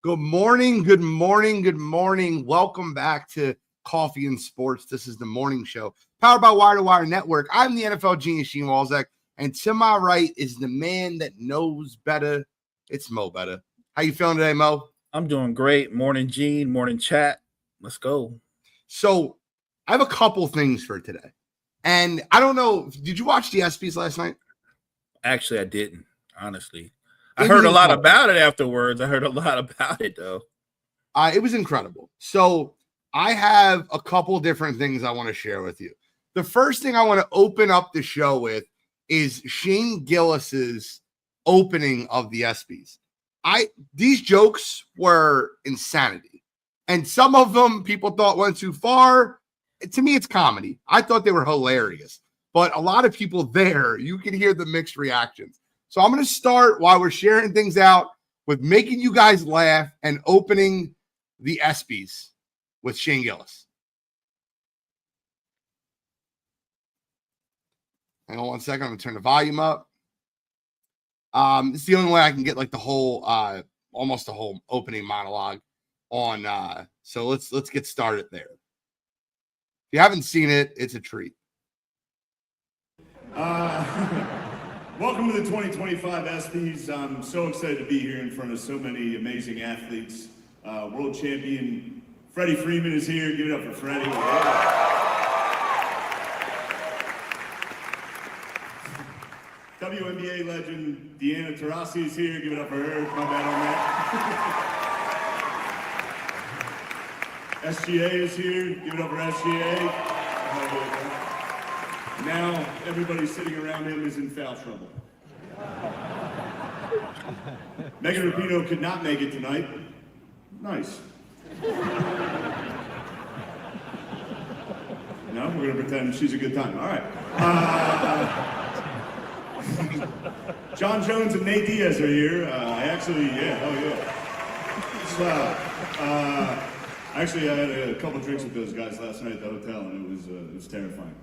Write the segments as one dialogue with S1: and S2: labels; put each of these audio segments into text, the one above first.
S1: Good morning, good morning, good morning. Welcome back to Coffee and Sports. This is the morning show powered by Wire to Wire Network. I'm the NFL genius, Sheen Walzak, and to my right is the man that knows better. It's Mo Better. How you feeling today, Mo?
S2: I'm doing great. Morning, Gene. Morning, chat. Let's go.
S1: So I have a couple things for today. And I don't know, did you watch the ESPYs last night?
S2: Actually, I didn't, honestly. I heard a lot about it afterwards. I heard a lot about it, though.
S1: It was incredible. So I have a couple different things I want to share with you. The first thing I want to open up the show with is Shane Gillis's opening of the ESPYs. These jokes were insanity. And some of them people thought went too far. To me, it's comedy. I thought they were hilarious. But a lot of people there, you can hear the mixed reactions. So I'm going to start while we're sharing things out with making you guys laugh and opening the ESPYs with Shane Gillis. Hang on one second. I'm going to turn the volume up. It's the only way I can get like the whole, almost the whole opening monologue on. So let's get started there. If you haven't seen it, it's a treat.
S3: Welcome to the 2025 ESPYs. I'm so excited to be here in front of so many amazing athletes. World champion Freddie Freeman is here. Give it up for Freddie. WNBA legend Deanna Taurasi is here. Give it up for her. My bad on that. SGA is here. Give it up for SGA. Now, everybody sitting around him is in foul trouble. Megan Rapinoe could not make it tonight. Nice. No, we're going to pretend she's a good time. All right. John Jones and Nate Diaz are here. I had a couple drinks with those guys last night at the hotel, and it was terrifying.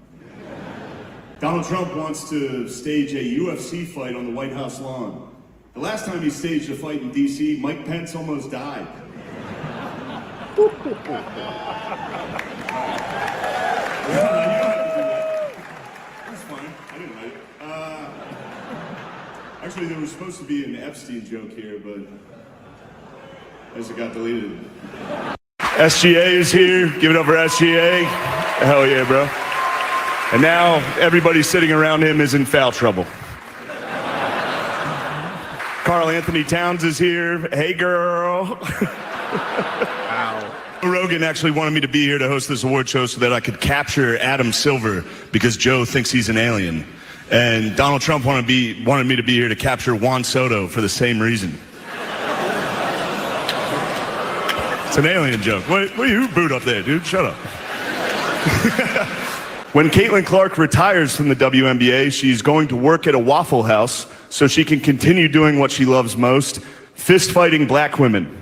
S3: Donald Trump wants to stage a UFC fight on the White House lawn. The last time he staged a fight in D.C., Mike Pence almost died. That's fine. I didn't write it. Actually, there was supposed to be an Epstein joke here, but I guess it got deleted. SGA is here. Give it up for SGA. Hell yeah, bro. And now everybody sitting around him is in foul trouble. Karl Anthony Towns is here. Hey, girl.
S2: Wow.
S3: Rogan actually wanted me to be here to host this award show so that I could capture Adam Silver because Joe thinks he's an alien. And Donald Trump wanted me to be here to capture Juan Soto for the same reason. It's an alien joke. What are you booed up there, dude? Shut up. When Caitlin Clark retires from the WNBA, she's going to work at a Waffle House so she can continue doing what she loves most, fist fighting black women.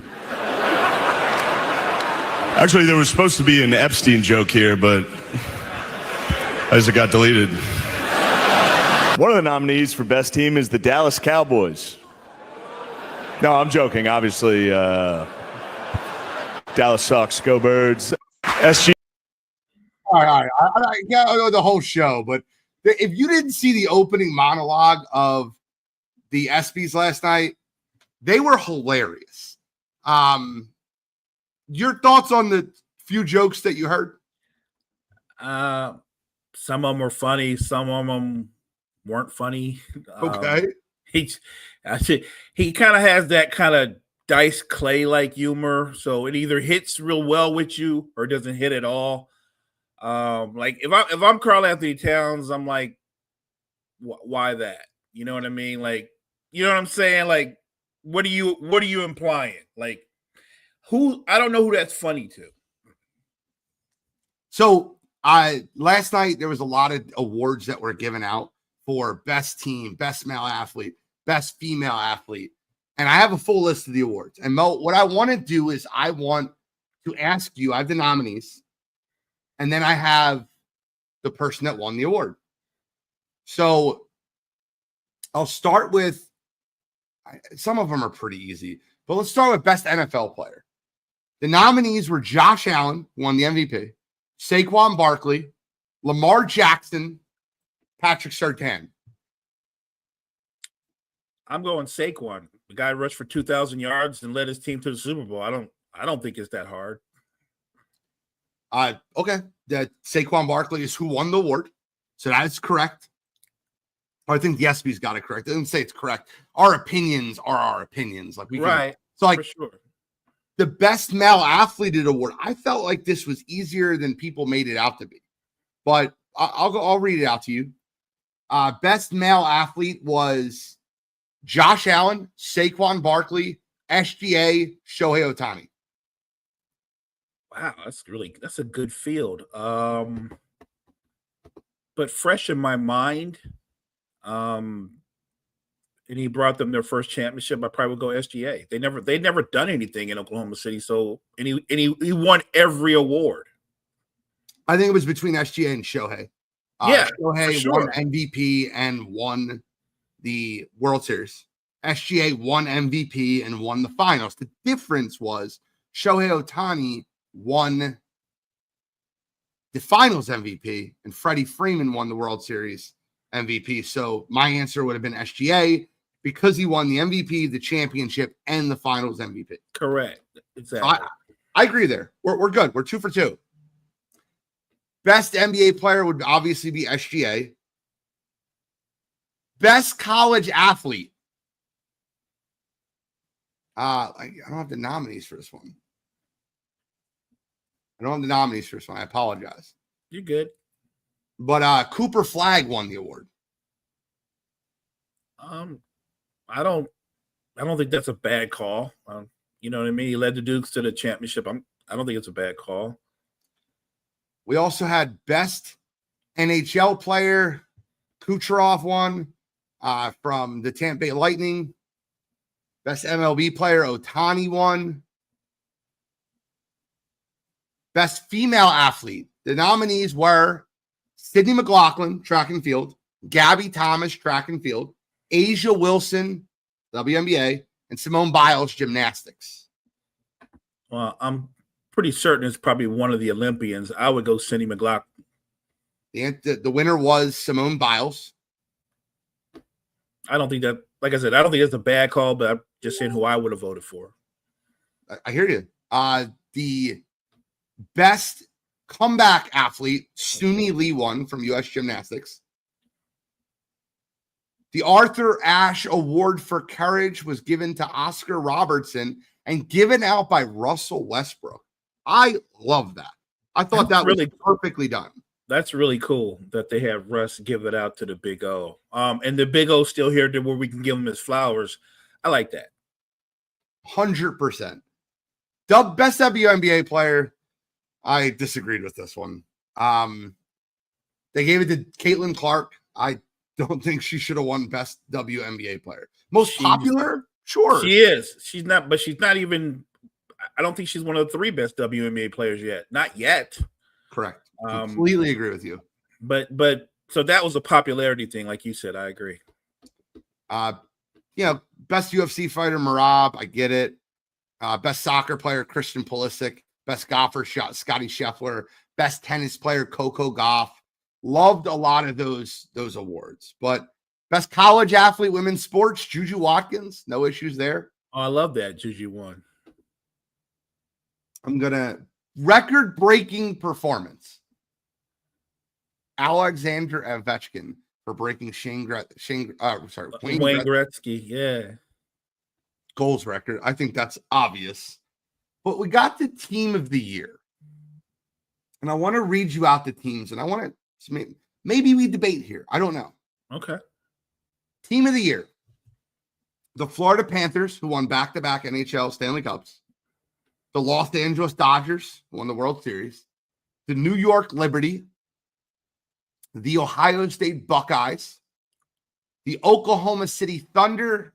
S3: Actually, there was supposed to be an Epstein joke here, but as it got deleted. One of the nominees for best team is the Dallas Cowboys. No, I'm joking. Obviously, Dallas sucks. Go Birds. SG.
S1: All right. I know the whole show, but if you didn't see the opening monologue of the ESPYs last night, they were hilarious. Your thoughts on the few jokes that you heard?
S2: Some of them were funny. Some of them weren't funny.
S1: Okay.
S2: He kind of has that kind of Dice Clay-like humor, so it either hits real well with you or doesn't hit at all. Like if I'm Karl Anthony Towns, I'm like, why that? You know what I mean? Like, you know what I'm saying? Like, what are you implying? Like, I don't know who that's funny to.
S1: So last night there was a lot of awards that were given out for best team, best male athlete, best female athlete. And I have a full list of the awards. And Mo, what I want to do is I want to ask you, I have the nominees, and then I have the person that won the award. So I'll start with, some of them are pretty easy. But let's start with best NFL player. The nominees were Josh Allen, who won the MVP, Saquon Barkley, Lamar Jackson, Patrick Surtain.
S2: I'm going Saquon. The guy rushed for 2,000 yards and led his team to the Super Bowl. I don't think it's that hard.
S1: Okay. That Saquon Barkley is who won the award. So that is correct. I think the ESPY's got it correct. I didn't say it's correct. Our opinions are our opinions. Like we can,
S2: right.
S1: So like
S2: for sure.
S1: The best male athlete award. I felt like this was easier than people made it out to be. But I'll read it out to you. Best male athlete was Josh Allen, Saquon Barkley, SGA, Shohei Ohtani.
S2: Wow, that's a good field. But fresh in my mind, and he brought them their first championship. I probably would go SGA. They'd never done anything in Oklahoma City, so and he won every award.
S1: I think it was between SGA and Shohei. Shohei won MVP and won the World Series. SGA won MVP and won the finals. The difference was Shohei Ohtani won the finals MVP and Freddie Freeman won the World Series MVP. So my answer would have been SGA because he won the MVP, the championship, and the finals MVP.
S2: Correct. Exactly.
S1: So I agree there. We're good. We're 2 for 2. Best NBA player would obviously be SGA. Best college athlete. I don't have the nominees for this one. I apologize.
S2: You're good.
S1: But Cooper Flagg won the award.
S2: I don't think that's a bad call. You know what I mean? He led the Dukes to the championship. I don't think it's a bad call.
S1: We also had best NHL player. Kucherov won from the Tampa Bay Lightning. Best MLB player, Ohtani won. Best female athlete. The nominees were Sydney McLaughlin, track and field, Gabby Thomas, track and field, Asia Wilson, WNBA, and Simone Biles, gymnastics.
S2: Well, I'm pretty certain it's probably one of the Olympians. I would go Sydney McLaughlin.
S1: The winner was Simone Biles.
S2: I don't think that, like I said, I don't think it's a bad call, but I'm just saying who I would have voted for.
S1: I hear you. The best comeback athlete, Suni Lee won from U.S. Gymnastics. The Arthur Ashe Award for Courage was given to Oscar Robertson and given out by Russell Westbrook. I love that. I thought that was perfectly done.
S2: That's really cool that they have Russ give it out to the Big O. And the Big O's still here to where we can give him his flowers. I like that.
S1: 100%. Best WNBA player. I disagreed with this one. They gave it to Caitlin Clark. I don't think she should have won best WNBA player. Most popular? Sure.
S2: She is. She's not, but she's not even, I don't think she's one of the 3 best WNBA players yet. Not yet.
S1: Correct. Completely agree with you.
S2: But so that was a popularity thing, like you said. I agree.
S1: Best UFC fighter, Merab. I get it. Best soccer player, Christian Pulisic. Best golfer, Scotty Scheffler. Best tennis player, Coco Gauff. Loved a lot of those awards. But best college athlete, women's sports, Juju Watkins. No issues there.
S2: Oh, I love that. Juju won.
S1: I'm going to record-breaking performance. Alexander Ovechkin for breaking Wayne
S2: Gretzky. Yeah.
S1: Goals record. I think that's obvious. But we got the team of the year. And I want to read you out the teams. And I want to, maybe we debate here. I don't know.
S2: Okay.
S1: Team of the year. The Florida Panthers, who won back-to-back NHL Stanley Cups. The Los Angeles Dodgers, who won the World Series. The New York Liberty. The Ohio State Buckeyes. The Oklahoma City Thunder.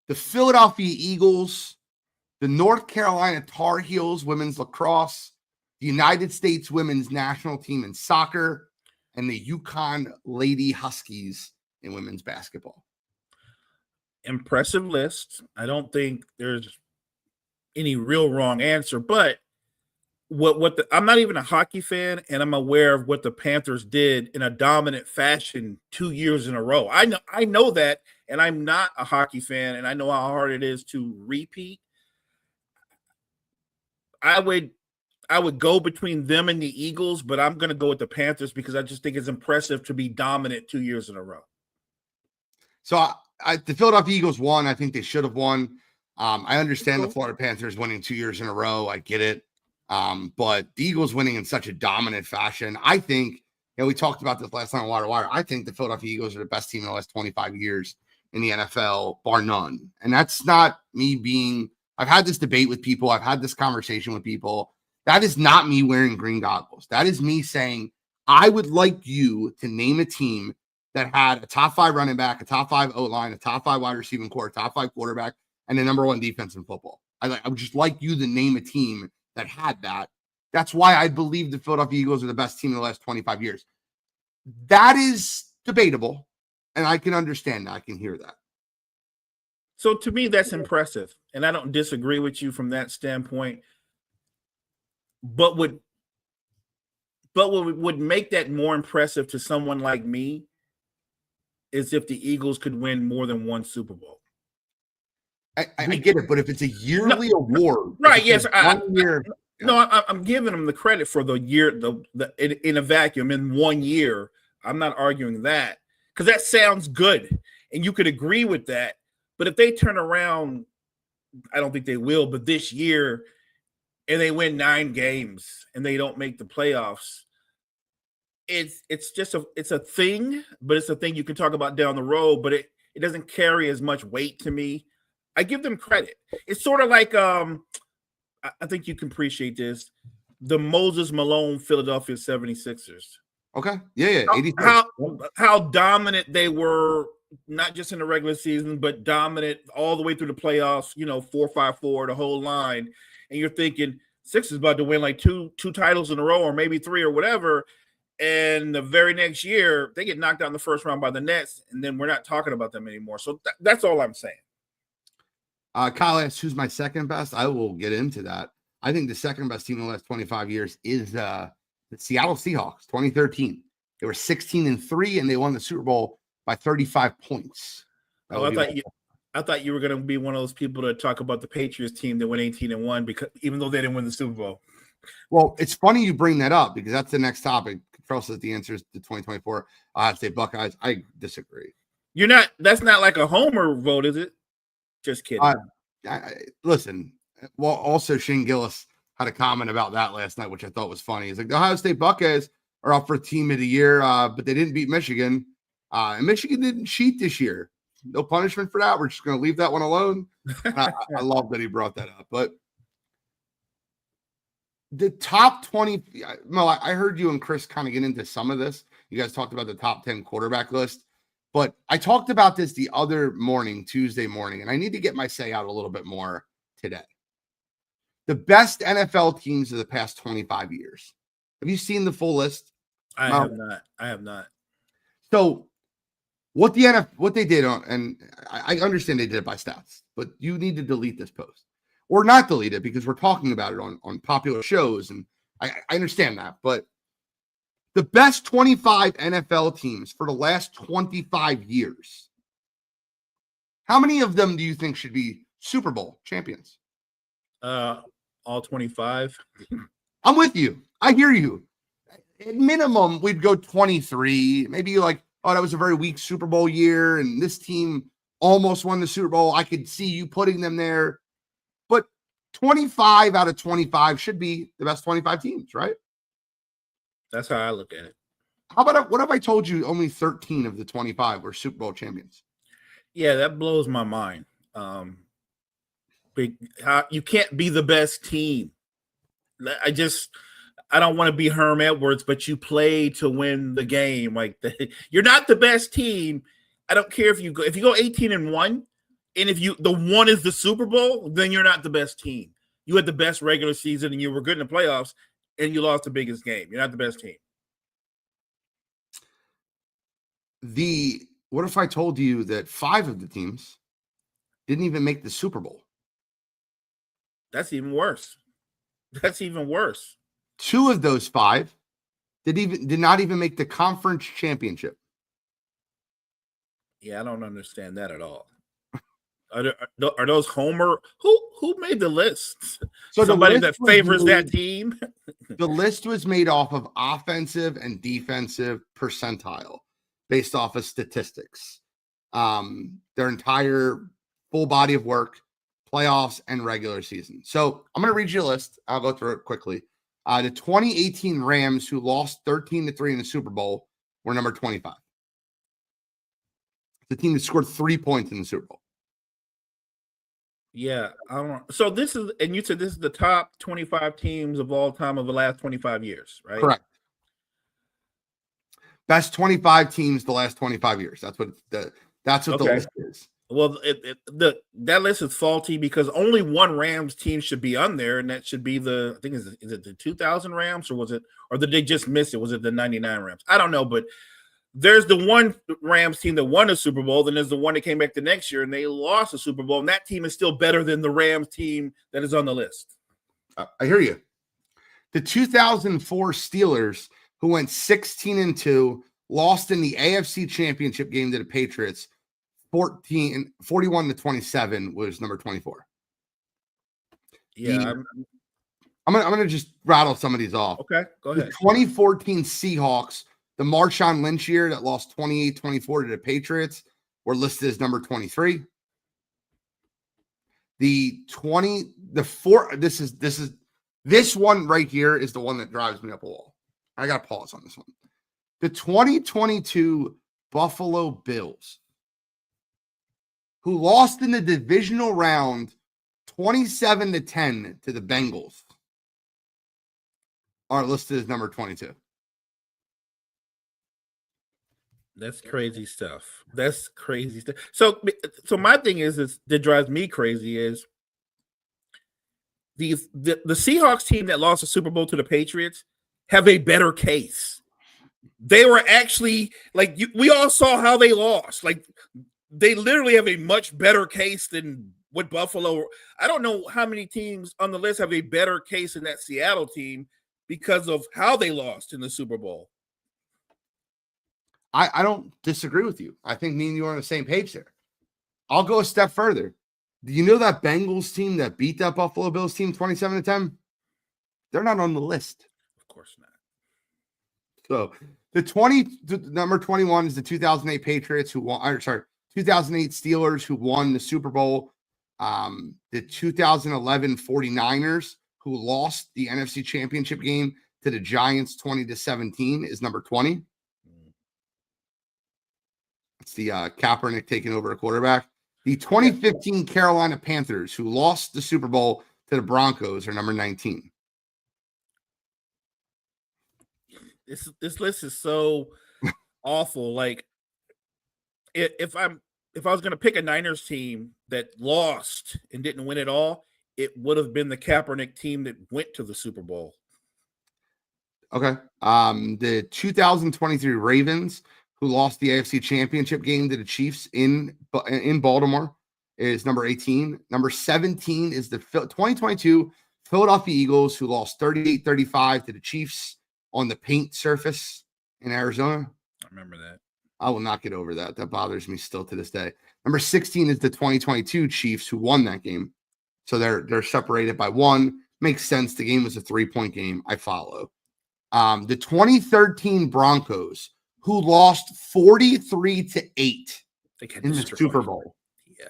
S1: The Philadelphia Eagles. The North Carolina Tar Heels women's lacrosse, the United States women's national team in soccer, and the Yukon Lady Huskies in women's basketball.
S2: Impressive list. I don't think there's any real wrong answer, but I'm not even a hockey fan, and I'm aware of what the Panthers did in a dominant fashion 2 years in a row. I know that, and I'm not a hockey fan, and I know how hard it is to repeat. I would go between them and the Eagles, but I'm going to go with the Panthers because I just think it's impressive to be dominant 2 years in a row.
S1: So the Philadelphia Eagles won. I think they should have won. I understand the Florida Panthers winning 2 years in a row. I get it. But the Eagles winning in such a dominant fashion, I think, we talked about this last night on Wire to Wire. I think the Philadelphia Eagles are the best team in the last 25 years in the NFL, bar none. And that's not me I've had this debate with people. I've had this conversation with people. That is not me wearing green goggles. That is me saying, I would like you to name a team that had a top 5 running back, a top 5 O-line, a top 5 wide receiving core, a top 5 quarterback, and the number 1 defense in football. I would just like you to name a team that had that. That's why I believe the Philadelphia Eagles are the best team in the last 25 years. That is debatable, and I can understand that. I can hear that.
S2: So to me, that's impressive, and I don't disagree with you from that standpoint. But what would make that more impressive to someone like me is if the Eagles could win more than 1 Super Bowl.
S1: I get it, but if it's a yearly award,
S2: right? Yes,
S1: 1 year.
S2: I'm giving them the credit for the year, in a vacuum in 1 year. I'm not arguing that because that sounds good, and you could agree with that. But if they turn around, I don't think they will. But this year, and they win 9 games and they don't make the playoffs, it's just a thing. But it's a thing you can talk about down the road. But it doesn't carry as much weight to me. I give them credit. It's sort of like I think you can appreciate this. The Moses Malone Philadelphia 76ers.
S1: Okay. Yeah. 83.
S2: How dominant they were, not just in the regular season, but dominant all the way through the playoffs, 4-5-4, the whole line. And you're thinking Sixers about to win like two titles in a row or maybe 3 or whatever. And the very next year, they get knocked out in the first round by the Nets, and then we're not talking about them anymore. So that's all I'm saying.
S1: Kyle asks, who's my second best? I will get into that. I think the second best team in the last 25 years is the Seattle Seahawks, 2013. They were 16-3, and they won the Super Bowl by 35 points.
S2: I thought you were going to be one of those people to talk about the Patriots team that went 18-1 because even though they didn't win the Super Bowl.
S1: Well, it's funny you bring that up because that's the next topic. Carl says the answer is the 2024 Ohio State Buckeyes. I disagree.
S2: That's not like a homer vote, is it? Just kidding.
S1: Listen, well, also Shane Gillis had a comment about that last night, which I thought was funny. He's like, the Ohio State Buckeyes are up for Team of the Year, but they didn't beat Michigan. And Michigan didn't cheat this year. No punishment for that. We're just going to leave that one alone. I love that he brought that up. But the top 20, Mo, I heard you and Chris kind of get into some of this. You guys talked about the top 10 quarterback list. But I talked about this the other morning, Tuesday morning, and I need to get my say out a little bit more today. The best NFL teams of the past 25 years. Have you seen the full list?
S2: I have not.
S1: So what they did and I understand they did it by stats, but you need to delete this post. Or not delete it because we're talking about it on popular shows, and I understand that. But the best 25 NFL teams for the last 25 years, how many of them do you think should be Super Bowl champions?
S2: All 25.
S1: I'm with you. I hear you. At minimum, we'd go 23. Maybe you're like, oh, that was a very weak Super Bowl year, and this team almost won the Super Bowl. I could see you putting them there. But 25 out of 25 should be the best 25 teams, right?
S2: That's how I look at it.
S1: How about what if I told you only 13 of the 25 were Super Bowl champions?
S2: Yeah, that blows my mind. You can't be the best team. I don't want to be Herm Edwards, but you play to win the game. You're not the best team. I don't care if you go 18-1, and if the one is the Super Bowl, then you're not the best team. You had the best regular season and you were good in the playoffs, and you lost the biggest game. You're not the best team.
S1: What if I told you that 5 of the teams didn't even make the Super Bowl?
S2: That's even worse. That's even worse.
S1: 2 of those 5 did not even make the conference championship.
S2: Yeah, I don't understand that at all. Are those Homer? Who made the list?
S1: So
S2: somebody that favors that team.
S1: The list was made off of offensive and defensive percentile based off of statistics. Their entire full body of work, playoffs and regular season. So I'm going to read you a list. I'll go through it quickly. The 2018 Rams, who lost 13-3 in the Super Bowl, were number 25. The team that scored 3 points in the Super Bowl.
S2: Yeah, I don't know. So this is, and you said this is the top 25 teams of all time of the last 25 years, right?
S1: Correct. Best 25 teams the last 25 years. That's what the list is.
S2: Well, that list is faulty because only one Rams team should be on there, and that should be I think is it the 2000 Rams, or did they just miss it? Was it the 99 Rams? I don't know, but there's the one Rams team that won the Super Bowl. Then there's the one that came back the next year and they lost the Super Bowl. And that team is still better than the Rams team that is on the list.
S1: I hear you. The 2004 Steelers, who went 16-2, lost in the AFC Championship game to the Patriots, 41-27, was number 24.
S2: Yeah,
S1: I'm gonna just rattle some of these off.
S2: Okay, go ahead.
S1: The 2014 Seahawks, the Marshawn Lynch year that lost 28-24 to the Patriots, were listed as number 23. This one right here is the one that drives me up a wall. I got to pause on this one. The 2022 Buffalo Bills, who lost in the divisional round 27-10 to the Bengals, are listed as number 22.
S2: That's crazy stuff. That's crazy stuff. So my thing is that drives me crazy is the Seahawks team that lost the Super Bowl to the Patriots have a better case. They were actually we all saw how they lost. Like, they literally have a much better case than what Buffalo. I don't know how many teams on the list have a better case than that Seattle team because of how they lost in the Super Bowl.
S1: I don't disagree with you. I think me and you are on the same page there. I'll go a step further. Do you know that Bengals team that beat that Buffalo Bills team 27-10? They're not on the list.
S2: Of course not.
S1: So number 21 is the 2008 Patriots who won. 2008 Steelers who won the Super Bowl. The 2011 49ers who lost the NFC Championship game to the Giants 20-17 is number 20. It's the Kaepernick taking over a quarterback. The 2015 Carolina Panthers, who lost the Super Bowl to the Broncos, are number 19.
S2: This list is so awful. Like, if I was going to pick a Niners team that lost and didn't win it all, it would have been the Kaepernick team that went to the Super Bowl.
S1: Okay. The 2023 Ravens, who lost the AFC Championship game to the Chiefs in Baltimore, is number 18. Number 17 is the 2022 Philadelphia Eagles, who lost 38-35 to the Chiefs on the paint surface in Arizona.
S2: I remember that.
S1: I will not get over that. That bothers me still to this day. Number 16 is the 2022 Chiefs, who won that game. So they're separated by one. Makes sense. The game was a 3-point game. I follow. The 2013 Broncos, who lost 43-8 in the Super Bowl.
S2: Yeah.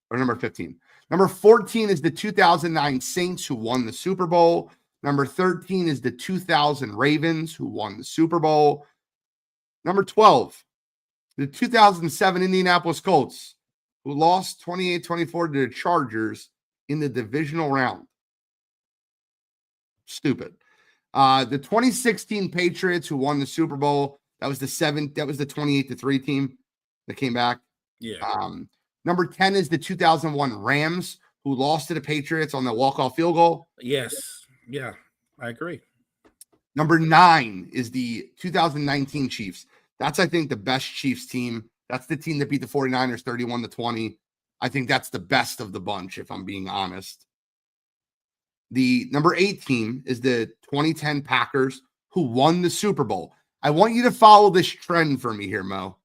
S1: Or number 15. Number 14 is the 2009 Saints, who won the Super Bowl. Number 13 is the 2000 Ravens, who won the Super Bowl. Number 12, the 2007 Indianapolis Colts, who lost 28-24 to the Chargers in the divisional round. Stupid. The 2016 Patriots, who won the Super Bowl. That was the 28-3 team that came back.
S2: Yeah.
S1: Number 10 is the 2001 Rams, who lost to the Patriots on the walk-off field goal.
S2: Yes. Yeah, I agree.
S1: Number 9 is the 2019 Chiefs. That's, I think, the best Chiefs team. That's the team that beat the 49ers 31-20. I think that's the best of the bunch, if I'm being honest. The number 8 team is the 2010 Packers, who won the Super Bowl. I want you to follow this trend for me here, Mo.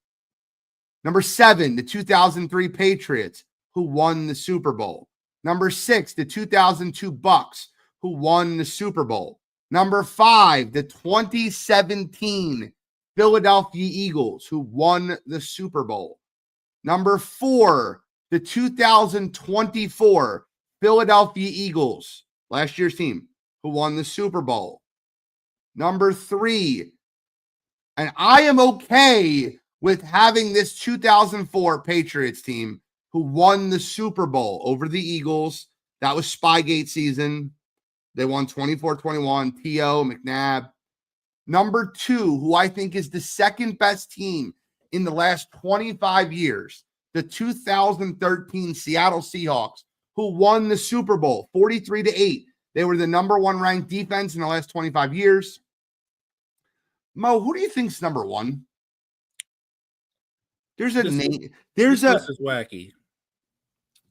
S1: Number 7, the 2003 Patriots, who won the Super Bowl. Number 6, the 2002 Bucks, who won the Super Bowl. Number 5, the 2017 Philadelphia Eagles, who won the Super Bowl. Number 4, the 2024 Philadelphia Eagles, last year's team, who won the Super Bowl. Number 3, and I am okay with having this 2004 Patriots team who won the Super Bowl over the Eagles. That was Spygate season. They won 24-21, T.O., McNabb. Number 2, who I think is the second best team in the last 25 years, the 2013 Seattle Seahawks, who won the Super Bowl 43-8. They were the number 1 ranked defense in the last 25 years. Mo, who do you think's number 1? There's a name.
S2: This is wacky.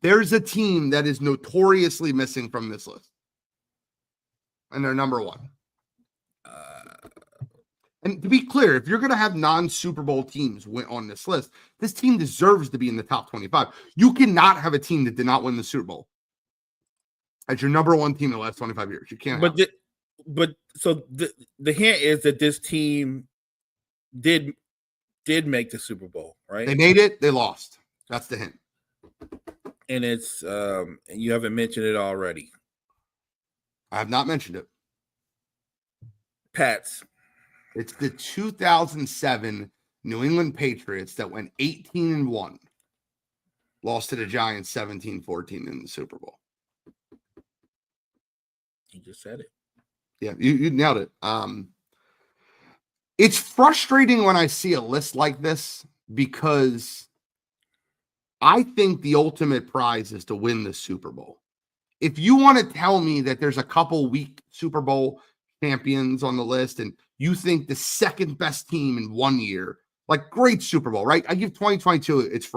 S1: There's a team that is notoriously missing from this list, and they're number 1. And to be clear, if you're going to have non-Super Bowl teams on this list, this team deserves to be in the top 25. You cannot have a team that did not win the Super Bowl as your number 1 team in the last 25 years. You can't.
S2: So the hint is that this team did make the Super Bowl, right?
S1: They made it. They lost. That's the hint.
S2: And it's you haven't mentioned it already.
S1: I have not mentioned it.
S2: Pats.
S1: It's the 2007 New England Patriots that went 18-1. Lost to the Giants 17-14 in the Super Bowl.
S2: You just said it.
S1: Yeah, you nailed it. It's frustrating when I see a list like this because I think the ultimate prize is to win the Super Bowl. If you want to tell me that there's a couple weak Super Bowl champions on the list and you think the second best team in 1 year, like great Super Bowl, right? I give 2022 it's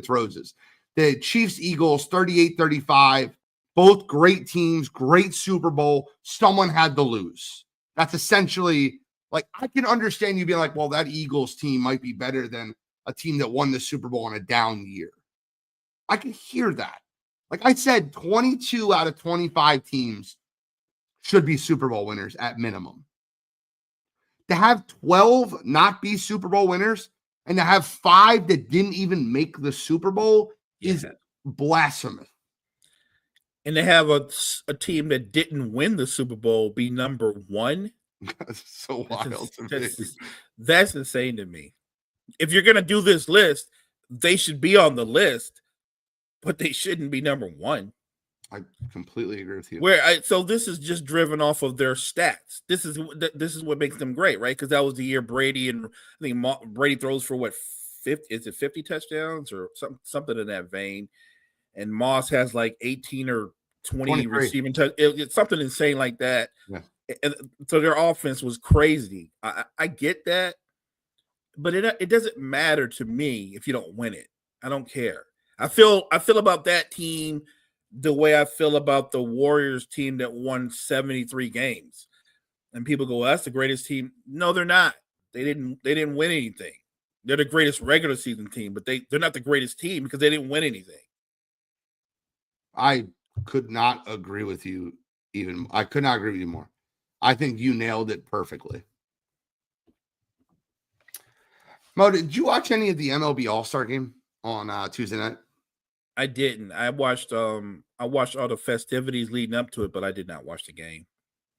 S1: roses. The Chiefs Eagles 38-35, both great teams, great Super Bowl. Someone had to lose. That's essentially like I can understand you being like, well, that Eagles team might be better than a team that won the Super Bowl in a down year. I can hear that. Like I said, 22 out of 25 teams should be Super Bowl winners at minimum. To have 12 not be Super Bowl winners and to have 5 that didn't even make the Super Bowl is blasphemous.
S2: And to have a team that didn't win the Super Bowl be number 1.
S1: That's so wild to me.
S2: That's insane to me. If you're going to do this list, they should be on the list, but they shouldn't be number 1.
S1: I completely agree with you.
S2: So this is just driven off of their stats. This is what makes them great, right? Because that was the year Brady and I think Brady throws for what 50? Is it 50 touchdowns or something in that vein? And Moss has like 18 or 20 receiving touchdowns. It's something insane like that.
S1: Yeah.
S2: And so their offense was crazy. I get that, but it doesn't matter to me if you don't win it. I don't care. I feel about that team the way I feel about the Warriors team that won 73 games. And people go, well, that's the greatest team. No, they're not. They didn't win anything. They're the greatest regular season team, but they're not the greatest team because they didn't win anything.
S1: I could not agree with you even. I could not agree with you more. I think you nailed it perfectly. Mo, did you watch any of the MLB All-Star game on Tuesday night?
S2: I didn't. I watched all the festivities leading up to it, but I did not watch the game.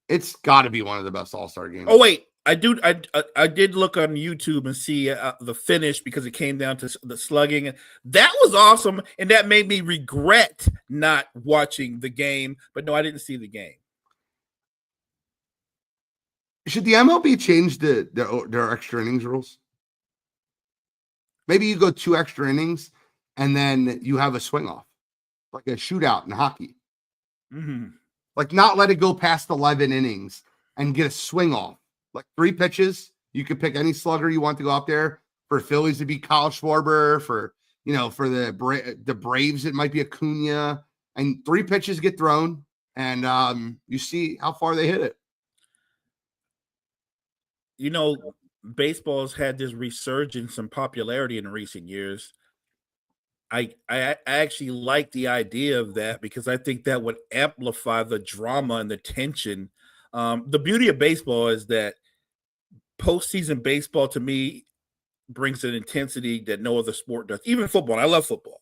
S1: It's got to be one of the best All-Star games.
S2: Oh wait, I did look on YouTube and see the finish because it came down to the slugging. That was awesome, and that made me regret not watching the game. But no, I didn't see the game.
S1: Should the MLB change their extra innings rules? Maybe you go 2 extra innings and then you have a swing off, like a shootout in hockey.
S2: Mm-hmm.
S1: Like not let it go past 11 innings and get a swing off. Like 3 pitches, you could pick any slugger you want to go up there. For Phillies to be Kyle Schwarber, for the Braves it might be Acuna, and 3 pitches get thrown, and you see how far they hit it.
S2: You know, baseball's had this resurgence in popularity in recent years. I actually like the idea of that because I think that would amplify the drama and the tension. The beauty of baseball is that postseason baseball to me brings an intensity that no other sport does. Even football. I love football.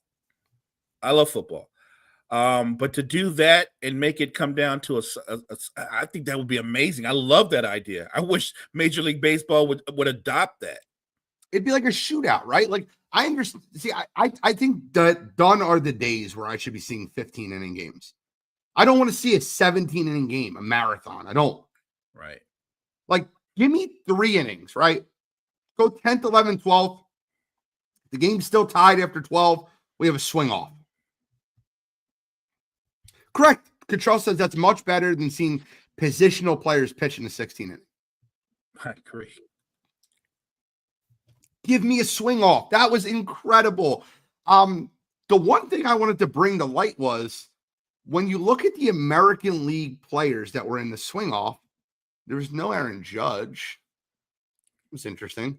S2: But to do that and make it come down to I think that would be amazing. I love that idea. I wish Major League Baseball would adopt that.
S1: It'd be like a shootout, right? Like I understand. See, I think that done are the days where I should be seeing 15-inning games. I don't want to see a 17-inning game, a marathon. I don't.
S2: Right.
S1: Like, give me 3 innings, right? Go 10th, 11th, 12th. The game's still tied after 12. We have a swing off. Correct. Cottrell says that's much better than seeing positional players pitch in the 16 inning.
S2: I agree.
S1: Give me a swing off. That was incredible. The one thing I wanted to bring to light was when you look at the American League players that were in the swing off, there was no Aaron Judge. It was interesting.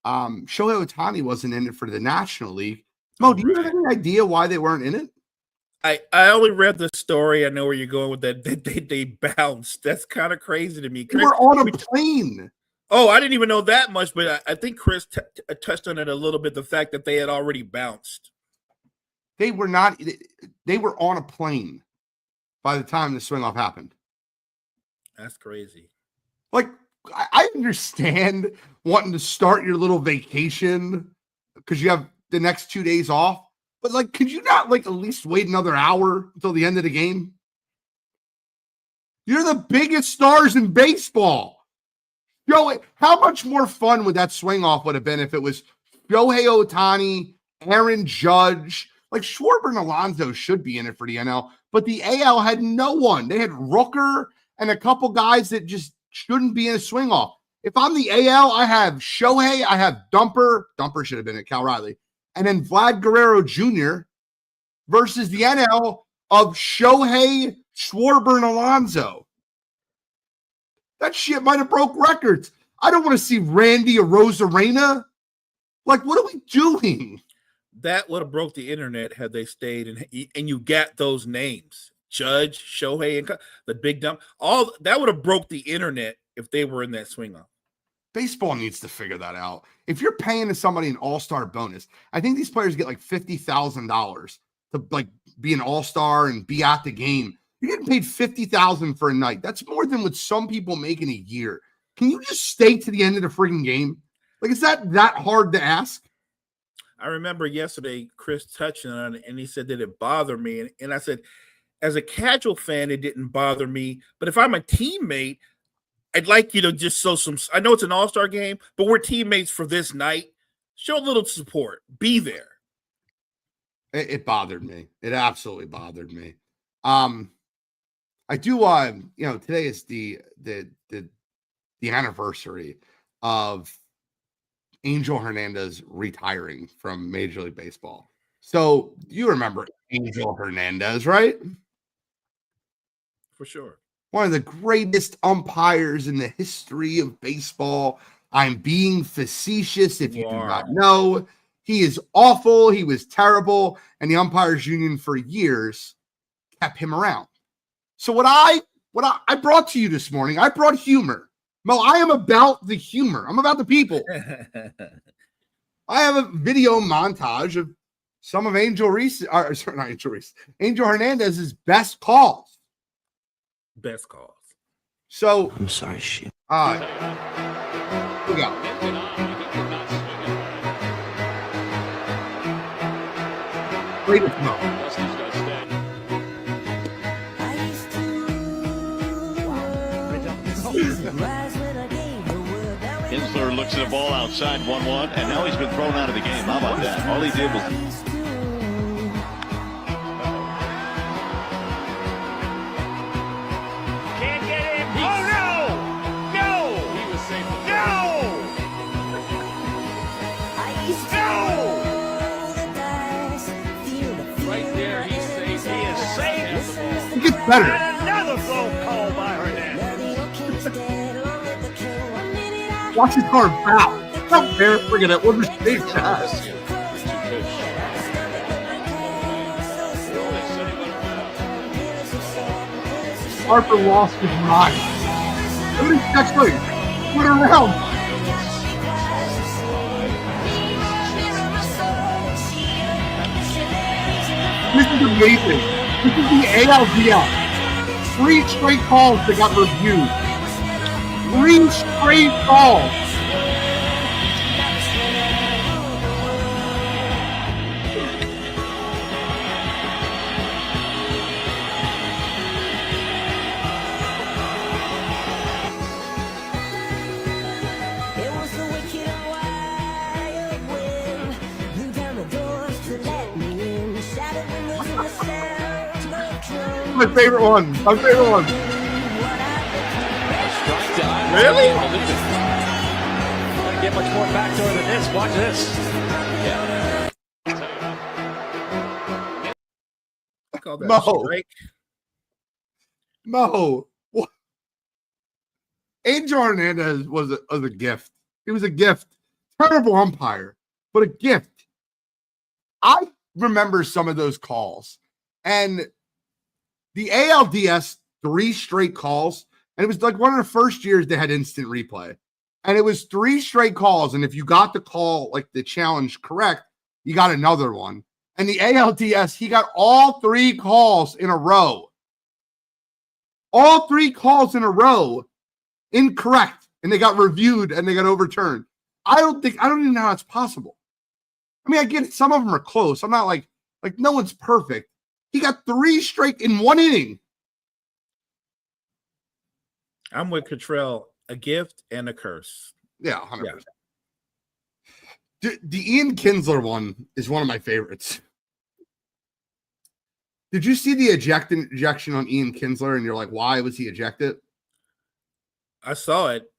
S1: Shohei Ohtani wasn't in it for the National League. Mo, do you have any idea why they weren't in it?
S2: I only read the story. I know where you're going with that. They bounced. That's kind of crazy to me.
S1: They were on a plane.
S2: Oh, I didn't even know that much, but I think Chris touched on it a little bit, the fact that they had already bounced.
S1: They were not. They were on a plane by the time the swing off happened.
S2: That's crazy.
S1: Like, I understand wanting to start your little vacation because you have the next 2 days off. But, like, could you not, like, at least wait another hour until the end of the game? You're the biggest stars in baseball. Yo, how much more fun would that swing off would have been if it was Shohei Ohtani, Aaron Judge? Like, Schwarber and Alonso should be in it for the NL, but the AL had no one. They had Rooker and a couple guys that just shouldn't be in a swing off. If I'm the AL, I have Shohei, I have Dumper. Dumper should have been at Cal Riley. And then Vlad Guerrero Jr. versus the NL of Shohei, Schwarber, and Alonso. That shit might have broke records. I don't want to see Randy Arozarena. Like, what are we doing?
S2: That would have broke the internet had they stayed, and you got those names. Judge, Shohei, and the big dump. All that would have broke the internet if they were in that swing off.
S1: Baseball needs to figure that out. If you're paying somebody an all-star bonus, I think these players get like $50,000 to like be an all-star and be at the game. You're getting paid $50,000 for a night. That's more than what some people make in a year. Can you just stay to the end of the freaking game? Like, is that hard to ask?
S2: I remember yesterday Chris touched on it, and he said that it bothered me. And I said, as a casual fan, it didn't bother me. But if I'm a teammate, I'd like you to just show some. I know it's an all-star game, but we're teammates for this night. Show a little support. Be there.
S1: It bothered me. It absolutely bothered me. I do. Today is the anniversary of Angel Hernandez retiring from Major League Baseball. So you remember Angel Hernandez, right?
S2: For sure.
S1: One of the greatest umpires in the history of baseball. I'm being facetious if you do not know. He is awful. He was terrible. And the umpires union for years kept him around. So what I brought to you this morning, I brought humor. Mo, I am about the humor. I'm about the people. I have a video montage of some of Angel Hernandez's best calls.
S2: Best calls.
S1: So
S4: I'm sorry, shit.
S1: All right. Here we go. Greatest moment.
S5: Kinsler looks at a ball outside 1-1, and now he's been thrown out of the game. How about that? All he did was...
S1: It gets better. Watch his arm foul. Not fair. Forget it. We'll just take that. Harper lost his mind. Look at his next leg. Put it around. This is amazing. This is the ALDS. 3 straight calls that got reviewed. 3 straight calls. My favorite one. My favorite one.
S2: Really?
S4: Gotta get much more backdoor than this. Watch this.
S2: Call that
S1: Mo.
S2: strike.
S1: Mo. What? Angel Hernandez was a gift. He was a gift. Terrible umpire, but a gift. I remember some of those calls. And the ALDS 3 straight calls, and it was like one of the first years they had instant replay. And it was 3 straight calls. And if you got the call, like the challenge correct, you got another one. And the ALDS, he got all 3 calls in a row. All 3 calls in a row incorrect. And they got reviewed and they got overturned. I don't even know how it's possible. I mean, I get it. Some of them are close. I'm not like no one's perfect. He got 3 straight in 1 inning.
S2: I'm with Cottrell. A gift and a curse.
S1: Yeah, 100%. Yeah. The Ian Kinsler one is one of my favorites. Did you see the ejection on Ian Kinsler and you're like, why was he ejected?
S2: I saw it.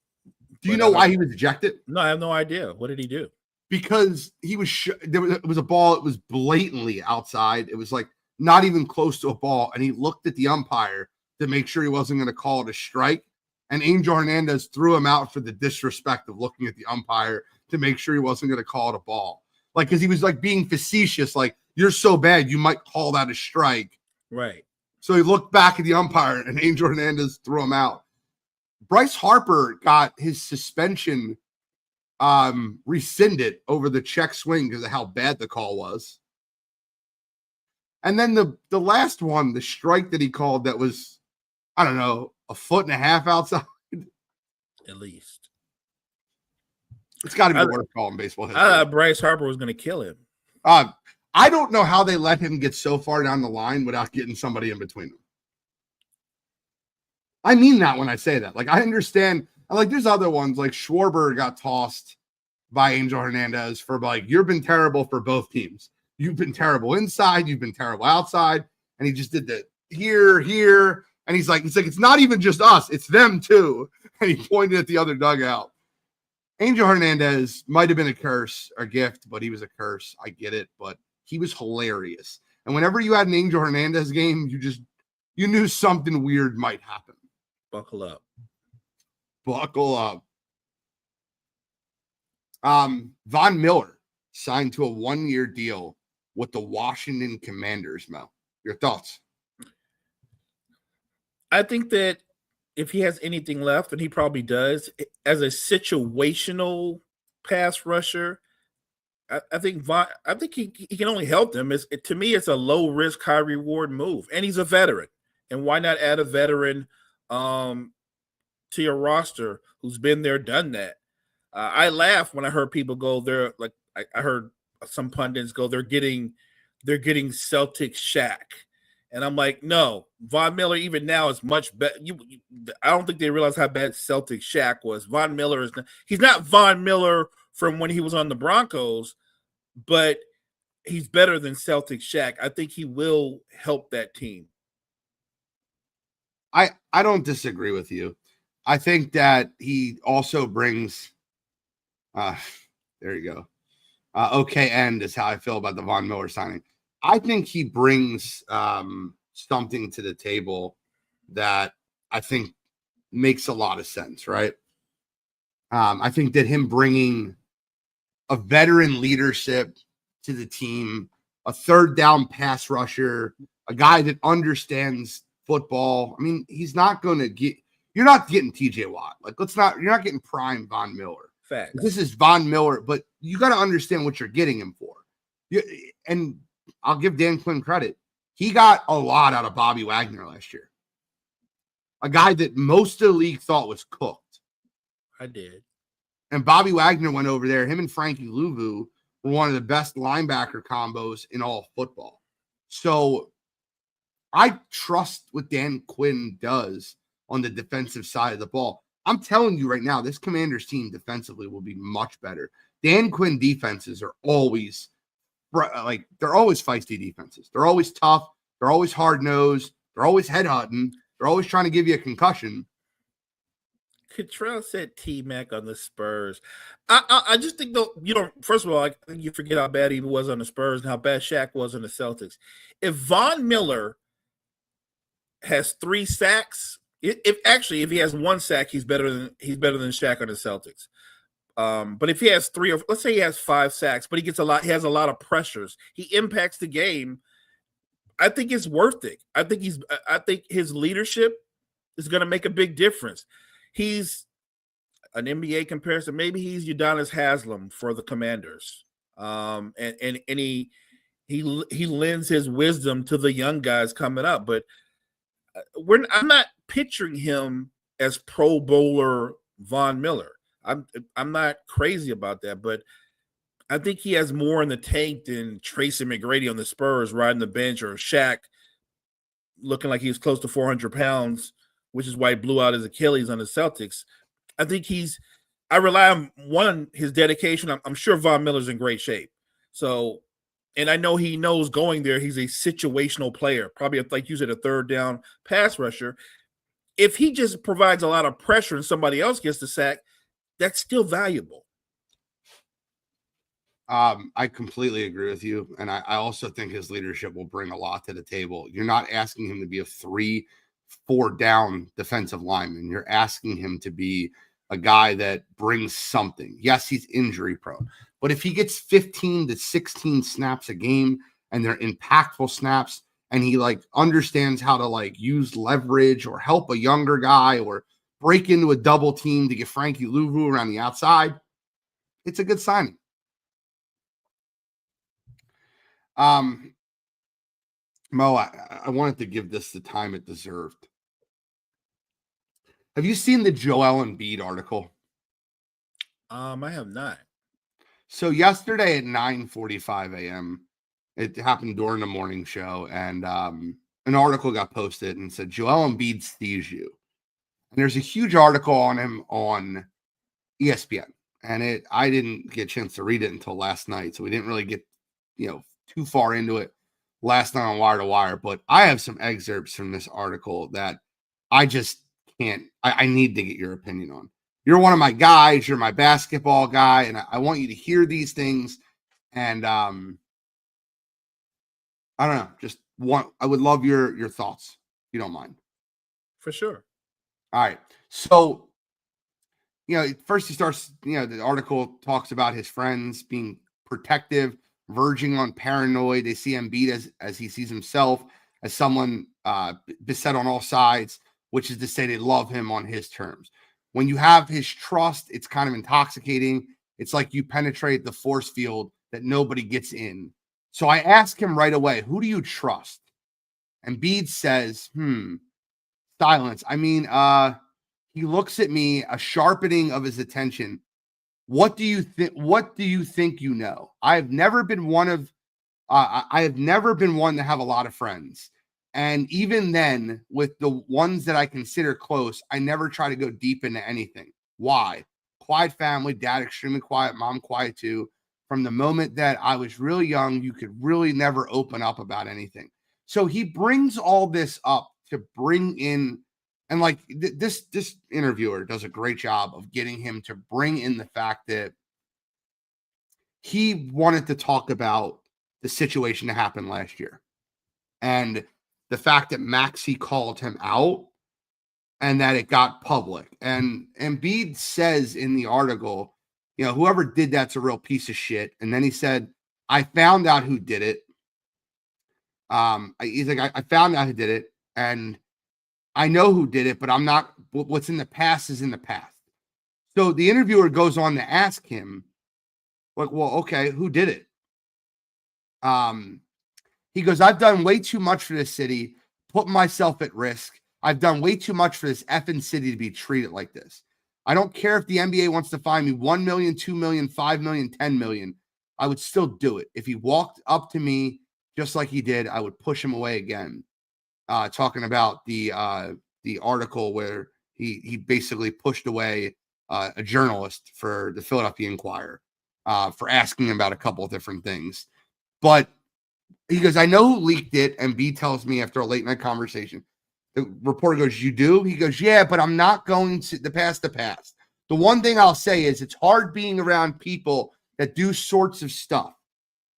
S1: Do you know why he was ejected?
S2: No, I have no idea. What did he do?
S1: Because he was it was a ball. It was blatantly outside. It was like not even close to a ball. And he looked at the umpire to make sure he wasn't going to call it a strike. And Angel Hernandez threw him out for the disrespect of looking at the umpire to make sure he wasn't going to call it a ball. Like, because he was like being facetious, like, you're so bad, you might call that a strike.
S2: Right.
S1: So he looked back at the umpire and Angel Hernandez threw him out. Bryce Harper got his suspension rescinded over the check swing because of how bad the call was. And then the last one, the strike that he called that was, I don't know, 1.5 feet outside.
S2: At least.
S1: It's got to be the worst call in baseball history.
S2: I thought Bryce Harper was going to kill him.
S1: I don't know how they let him get so far down the line without getting somebody in between them. I mean that when I say that. Like, I understand. Like, there's other ones. Like, Schwarber got tossed by Angel Hernandez for, like, you've been terrible for both teams. You've been terrible inside. You've been terrible outside. And he just did the here. And he's like, it's not even just us. It's them, too. And he pointed at the other dugout. Angel Hernandez might have been a curse or gift, but he was a curse. I get it. But he was hilarious. And whenever you had an Angel Hernandez game, you knew something weird might happen.
S2: Buckle up.
S1: Buckle up. Von Miller signed to a 1-year deal with the Washington Commanders, Mel. Your thoughts?
S2: I think that if he has anything left, and he probably does, as a situational pass rusher, I think he can only help them. To me, it's a low risk, high reward move, and he's a veteran. And why not add a veteran to your roster who's been there, done that? I laugh when I heard people go there. Like I heard some pundits go, they're getting Celtic Shaq. And I'm like, no, Von Miller, even now, is much better. I don't think they realize how bad Celtic Shaq was. Von Miller he's not Von Miller from when he was on the Broncos, but he's better than Celtic Shaq. I think he will help that team.
S1: I don't disagree with you. I think that he also brings there you go. Okay, end is how I feel about the Von Miller signing. I think he brings something to the table that I think makes a lot of sense, right? I think that him bringing a veteran leadership to the team, a third down pass rusher, a guy that understands football. I mean, he's not going to get – you're not getting TJ Watt. Like, you're not getting prime Von Miller.
S2: Facts.
S1: This is Von Miller, but you got to understand what you're getting him for. And I'll give Dan Quinn credit. He got a lot out of Bobby Wagner last year. A guy that most of the league thought was cooked.
S2: I did.
S1: And Bobby Wagner went over there. Him and Frankie Louvu were one of the best linebacker combos in all of football. So I trust what Dan Quinn does on the defensive side of the ball. I'm telling you right now, this Commanders team defensively will be much better. Dan Quinn defenses are always they're always feisty defenses. They're always tough. They're always hard-nosed. They're always head-hunting. They're always trying to give you a concussion.
S2: Cottrell said T-Mac on the Spurs. I just think, though, first of all, I think you forget how bad he was on the Spurs and how bad Shaq was on the Celtics. If Von Miller has 3 sacks, if he has 1 sack, he's better than Shaq on the Celtics. But if he has 3 or let's say he has 5 sacks, but he has a lot of pressures, he impacts the game. I think it's worth it. I think his leadership is going to make a big difference. He's an NBA comparison. Maybe he's Udonis Haslem for the Commanders. And he lends his wisdom to the young guys coming up. But I'm not picturing him as Pro Bowler Von Miller. I'm not crazy about that, but I think he has more in the tank than Tracy McGrady on the Spurs riding the bench, or Shaq looking like he was close to 400 pounds, which is why he blew out his Achilles on the Celtics. I think I rely on his dedication. I'm sure Von Miller's in great shape. So, and I know he knows going there, he's a situational player, probably like you said, a third down pass rusher. If he just provides a lot of pressure and somebody else gets the sack, that's still valuable.
S1: I completely agree with you. And I also think his leadership will bring a lot to the table. You're not asking him to be a 3-4 down defensive lineman. You're asking him to be a guy that brings something. Yes, he's injury prone, but if he gets 15 to 16 snaps a game and they're impactful snaps, and he understands how to use leverage or help a younger guy or break into a double team to get Frankie Louvu around the outside, it's a good signing. Mo, I wanted to give this the time it deserved. Have you seen the Joel Embiid article?
S2: I have not.
S1: So yesterday at 9:45 a.m., it happened during the morning show, and an article got posted and said, Joel Embiid sees you. And there's a huge article on him on ESPN. And I didn't get a chance to read it until last night, so we didn't really get too far into it last night on Wire to Wire. But I have some excerpts from this article that I just can't. I need to get your opinion on. You're one of my guys. You're my basketball guy, and I want you to hear these things. And I don't know. I would love your thoughts, if you don't mind.
S2: For sure.
S1: All right. So, first he starts, the article talks about his friends being protective, verging on paranoid. They see Embiid as he sees himself, as someone beset on all sides, which is to say they love him on his terms. When you have his trust, it's kind of intoxicating. It's like you penetrate the force field that nobody gets in. So I ask him right away, who do you trust? Embiid says, silence. I mean, he looks at me, a sharpening of his attention. What do you think? What do you think you know? I have never been one to have a lot of friends. And even then, with the ones that I consider close, I never try to go deep into anything. Why? Quiet family, dad extremely quiet, mom quiet too. From the moment that I was really young, you could really never open up about anything. So he brings all this up to bring in, and this interviewer does a great job of getting him to bring in the fact that he wanted to talk about the situation that happened last year. And the fact that Maxey called him out and that it got public. And Embiid says in the article, whoever did that's a real piece of shit. And then he said, I found out who did it. He's like, I found out who did it, and I know who did it, but I'm not. What's in the past is in the past. So the interviewer goes on to ask him, like, well, okay, who did it? He goes, I've done way too much for this city, put myself at risk. I've done way too much for this effing city to be treated like this. I don't care if the NBA wants to fine me 1 million, 2 million, 5 million, 10 million. I would still do it. If he walked up to me just like he did, I would push him away again. Talking about the article where he basically pushed away a journalist for the Philadelphia Inquirer for asking him about a couple of different things. But he goes, I know who leaked it. And B tells me after a late night conversation, the reporter goes, you do? He goes, yeah, but I'm not going to the past. The one thing I'll say is it's hard being around people that do sorts of stuff.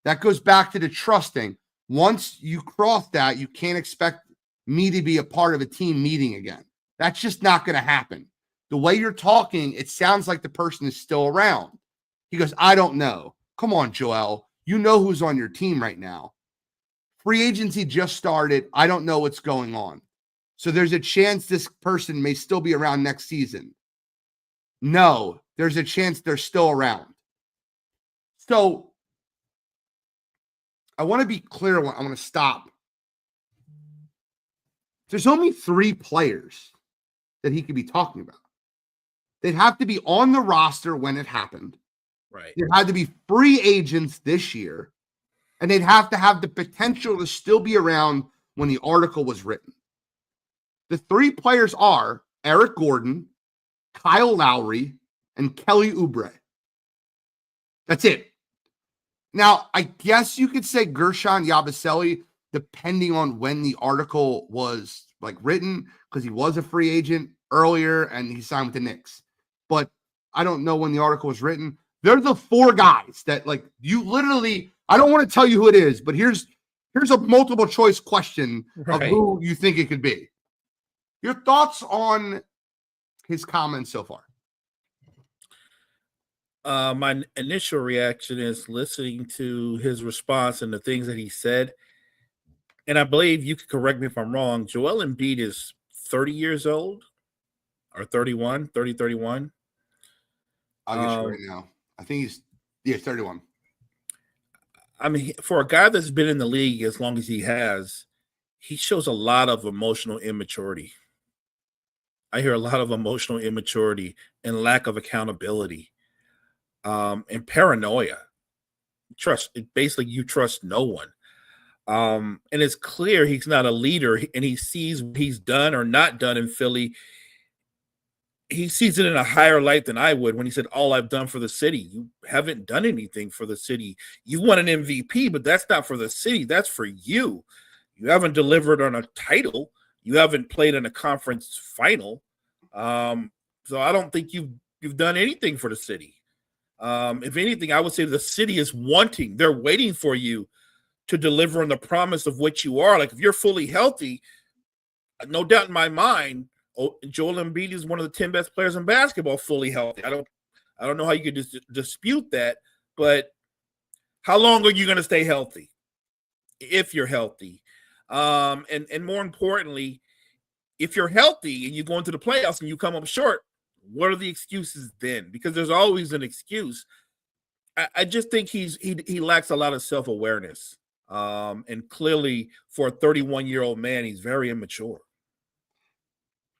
S1: That goes back to the trusting. Once you cross that, you can't expect me to be a part of a team meeting again. That's just not going to happen. The way you're talking, it sounds like the person is still around. He goes, I don't know. Come on, Joel. You know who's on your team right now. Free agency just started. I don't know what's going on. So there's a chance this person may still be around next season. No, there's a chance they're still around. So I want to be clear. I want to stop. There's only 3 players that he could be talking about. They'd have to be on the roster when it happened.
S2: Right.
S1: There had to be free agents this year, and they'd have to have the potential to still be around when the article was written. The 3 players are Eric Gordon, Kyle Lowry, and Kelly Oubre. That's it. Now, I guess you could say Gershon Yabusele, depending on when the article was written, because he was a free agent earlier and he signed with the Knicks. But I don't know when the article was written. They're the 4 guys that you literally, I don't want to tell you who it is, but here's a multiple choice question of who you think it could be. Your thoughts on his comments so far?
S2: My initial reaction is listening to his response and the things that he said. And I believe you can correct me if I'm wrong. Joel Embiid is 30 years old or 31.
S1: I'll get you right now. I think he's 31.
S2: I mean, for a guy that's been in the league as long as he has, he shows a lot of emotional immaturity. I hear a lot of emotional immaturity and lack of accountability, and paranoia. Basically, you trust no one. And it's clear he's not a leader, and he sees what he's done or not done in Philly. He sees it in a higher light than I would when he said, all I've done for the city. You haven't done anything for the city. You won an MVP, but that's not for the city. That's for you. You haven't delivered on a title. You haven't played in a conference final. So I don't think you've done anything for the city. If anything, I would say the city is wanting. They're waiting for you to deliver on the promise of what you are. Like if you're fully healthy, no doubt in my mind, Joel Embiid is one of the 10 best players in basketball, fully healthy. I don't know how you could dispute that, but how long are you going to stay healthy? If you're healthy, and more importantly, if you're healthy and you go into the playoffs and you come up short, what are the excuses then? Because there's always an excuse. I just think he lacks a lot of self-awareness, and clearly for a 31-year-old man, he's very immature.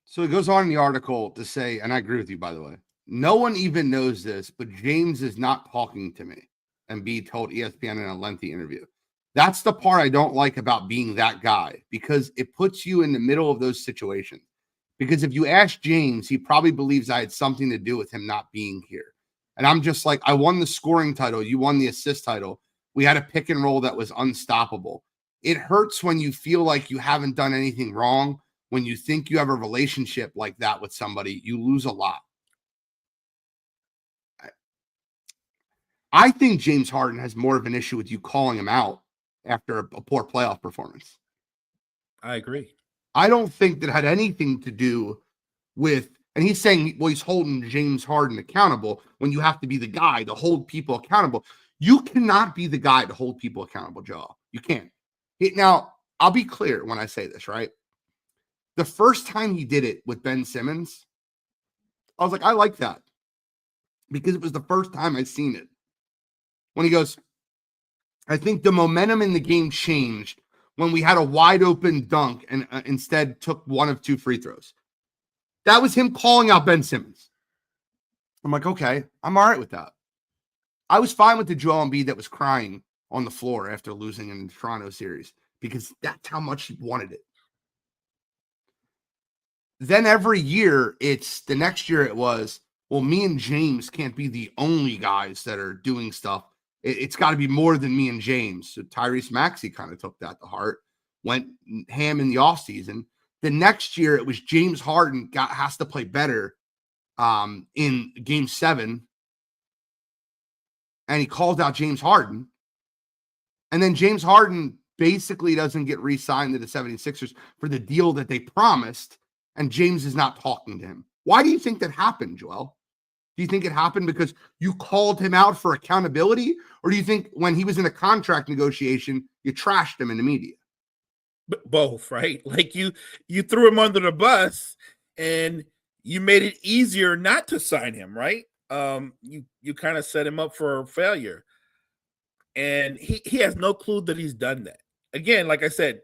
S1: So it goes on in the article to say, and I agree with you, by the way, no one even knows this, but James is not talking to me. Embiid told ESPN in a lengthy interview. That's the part I don't like about being that guy, because it puts you in the middle of those situations. Because if you ask James, he probably believes I had something to do with him not being here. And I'm just like, I won the scoring title. You won the assist title. We had a pick and roll that was unstoppable. It hurts when you feel like you haven't done anything wrong. When you think you have a relationship like that with somebody, you lose a lot. I think James Harden has more of an issue with you calling him out after a poor playoff performance.
S2: I agree.
S1: I don't think that had anything to do and he's saying, well, he's holding James Harden accountable when you have to be the guy to hold people accountable. You cannot be the guy to hold people accountable, Joel. You can't. Now, I'll be clear when I say this, right? The first time he did it with Ben Simmons, I was like, I like that because it was the first time I'd seen it. When he goes, I think the momentum in the game changed when we had a wide open dunk and instead took one of 2 free throws. That was him calling out Ben Simmons. I'm like, okay, I'm all right with that. I was fine with the Joel Embiid that was crying on the floor after losing in the Toronto series because that's how much he wanted it. Then every year, the next year it was, well, me and James can't be the only guys that are doing stuff. It's got to be more than me and James. So Tyrese Maxey kind of took that to heart, went ham in the offseason. The next year, it was James Harden has to play better in Game 7. And he called out James Harden. And then James Harden basically doesn't get re-signed to the 76ers for the deal that they promised. And James is not talking to him. Why do you think that happened, Joel? Do you think it happened because you called him out for accountability? Or do you think when he was in a contract negotiation, you trashed him in the media?
S2: Both, right? Like you threw him under the bus and you made it easier not to sign him, right? You kind of set him up for failure. And he has no clue that he's done that. Again, like I said,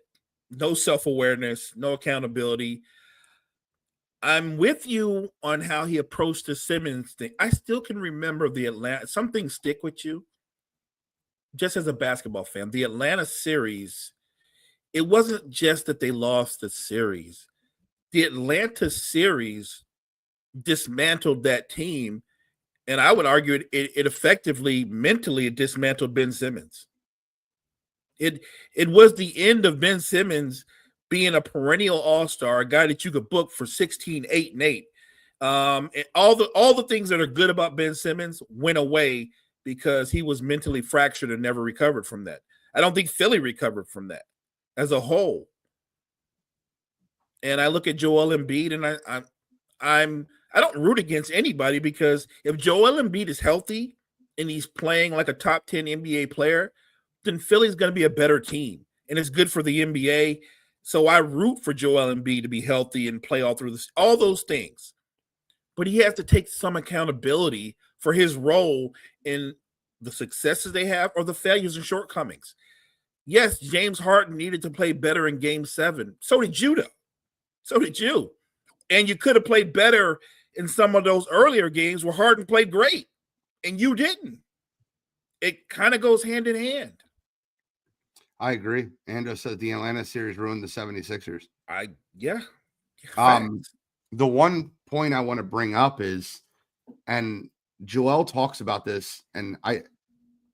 S2: no self-awareness, no accountability. I'm with you on how he approached the Simmons thing. I still can remember the Atlanta, some things stick with you just as a basketball fan. The Atlanta series, it wasn't just that they lost the series. The Atlanta series dismantled that team. And I would argue it effectively, mentally, dismantled Ben Simmons. It was the end of Ben Simmons being a perennial all-star, a guy that you could book for 16, 8, and 8. And all the things that are good about Ben Simmons went away because he was mentally fractured and never recovered from that. I don't think Philly recovered from that as a whole. And I look at Joel Embiid, and I don't root against anybody because if Joel Embiid is healthy and he's playing like a top 10 NBA player, then Philly's going to be a better team, and it's good for the NBA. So I root for Joel Embiid to be healthy and play all through this, all those things. But he has to take some accountability for his role in the successes they have or the failures and shortcomings. Yes, James Harden needed to play better in Game 7. So did Judah. So did you. And you could have played better in some of those earlier games where Harden played great, and you didn't. It kind of goes hand in hand.
S1: I agree. Ando said the Atlanta series ruined the 76ers.
S2: Yeah.
S1: The one point I want to bring up is, and Joel talks about this, and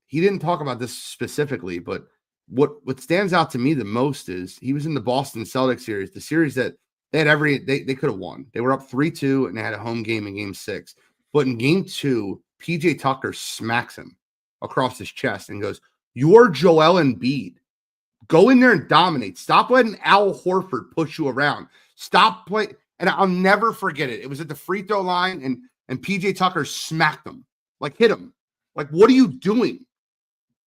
S1: he didn't talk about this specifically, but what stands out to me the most is he was in the Boston Celtics series, the series that they had they could have won. They were up 3-2 and they had a home game in Game 6. But in Game 2, PJ Tucker smacks him across his chest and goes, "You're Joel Embiid. Go in there and dominate. Stop letting Al Horford push you around. Stop playing." And I'll never forget it. It was at the free throw line, and PJ Tucker smacked him, like hit him. Like, what are you doing?